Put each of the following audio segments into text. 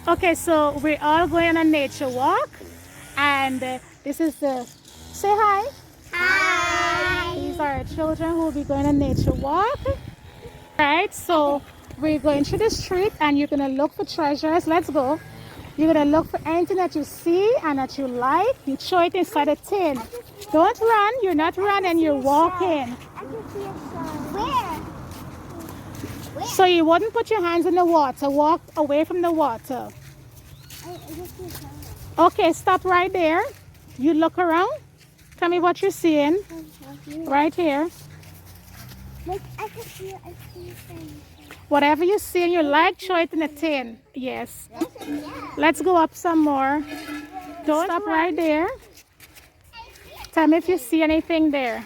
Okay, so we're all going on a nature walk, and this is the say hi. Hi. These are our children who will be going on a nature walk. Right, so we're going through the street, and you're gonna look for treasures. Let's go. You're gonna look for anything that you see and that you like. You throw it inside a tin. Don't run. You're not running. You're walking. I can see a shell. Where? So you wouldn't put your hands in the water. Walk away from the water. I just see a shell. Okay, stop right there. You look around. Tell me what you're seeing. Right here. Look, I can see it. I see things. Whatever you see and you like, throw it in a tin. Yes. Let's go up some more. Don't stop right there. Tell me if you see anything there.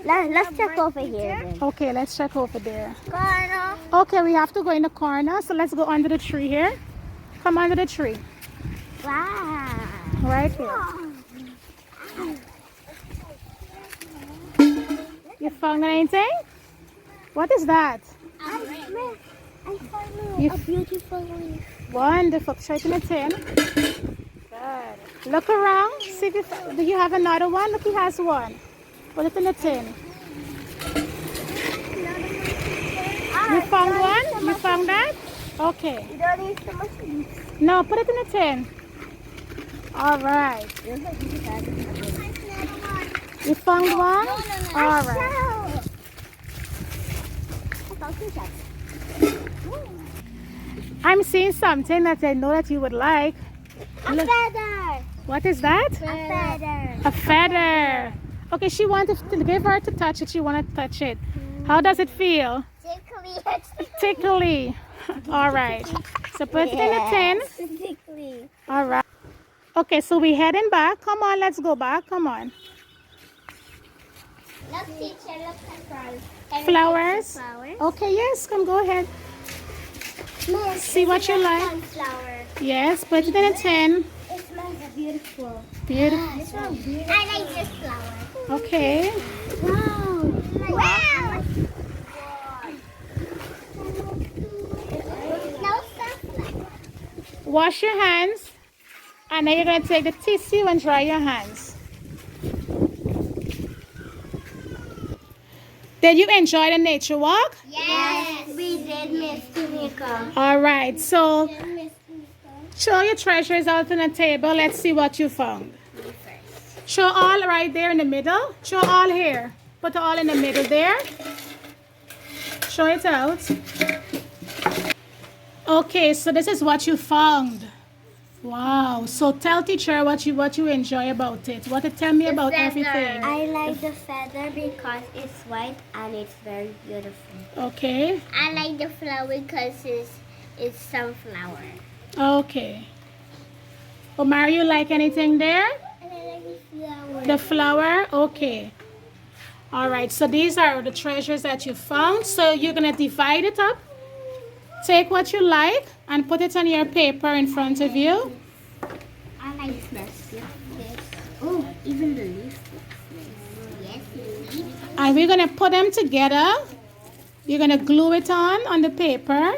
Let's check over here then. Okay, let's check over there. Corner. Okay, we have to go in the corner, so let's go under the tree here. Come under the tree. Wow. Right here. You found anything? What is that? I found You- a beautiful leaf. Wonderful. Try it in a tin. Good. Look around. See if do you have another one? Look, he has one. Put it in the tin. You found one? You found that? Okay. You don't need so much leaf. No, put it in the tin. All right. You found one? All right. I'm seeing something that I know that you would like. A Look. feather. What is that? A feather. A feather. Okay, she wanted to give her to touch it. She wanted to touch it. How does it feel? Tickly. All right. So put it in the tin. Tickly. All right. Okay, so we're heading back. Come on, let's go back. Come on. Look, teacher, look at Flowers? flowers. Okay, yes, come go ahead. Miss, See what you like. Sunflower. Yes, put it in a tin. It smells beautiful. Beautiful. It's so beautiful. I like this flower. Okay. Wow. Wow. No sunflower. Wash your hands. And then you're going to take the tissue and dry your hands. Did you enjoy the nature walk? Yes, we did, Miss Tamika. All right, so show your treasures out on the table. Let's see what you found. Show all right there in the middle. Show all here. Put all in the middle there. Show it out. Okay, so this is what you found. Wow. So tell teacher what you enjoy about it. What tell me about everything. I like the feather because it's white and it's very beautiful. Okay. I like the flower because it's sunflower. Okay. Omar, you like anything there? And I like the flower. The flower? Okay. All right. So these are the treasures that you found. So you're going to divide it up. Take what you like and put it on your paper in front of you. I like this. Oh, even the leaf. Yes, the leaf. And we're going to put them together. You're going to glue it on the paper.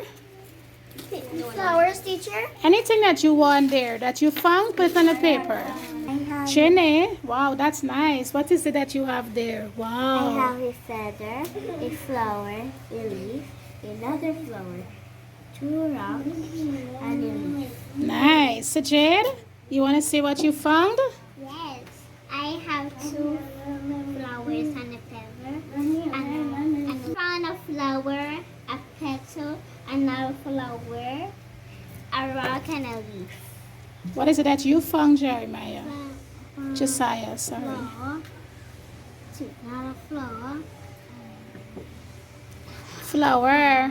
Flowers, teacher? Anything that you want there that you found, put it on the paper. I have, Jenny, wow, that's nice. What is it that you have there? I Wow. have a feather, a flower, a leaf, another flower, 2 rocks, and a leaf. Nice. So Jade, you want to see what you found? Yes, I have 2 flowers and a feather. And I found a flower, a petal, another flower, a rock, and a leaf. What is it that you found, Jeremiah? Josiah, sorry. Flower. Not a flower. Flower.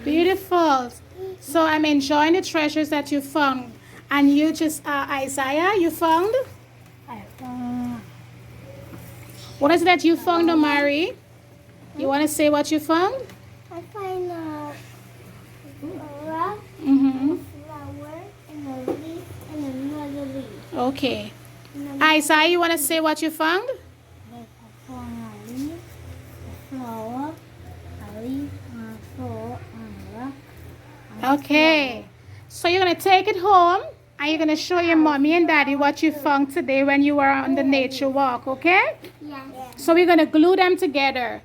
Beautiful. So I'm enjoying the treasures that you found. And you just, Isaiah, you found? What is it that you found, Omari? You want to say what you found? I find a rock, Mm-hmm. a flower, and a leaf, and another leaf. Okay. Isaiah, you want to say what you found? I found a leaf, a flower, a leaf, a flower, and a rock. Okay. So you're going to take it home and you're going to show your mommy and daddy what you found today when you were on the nature walk, okay? Yes. So we're going to glue them together.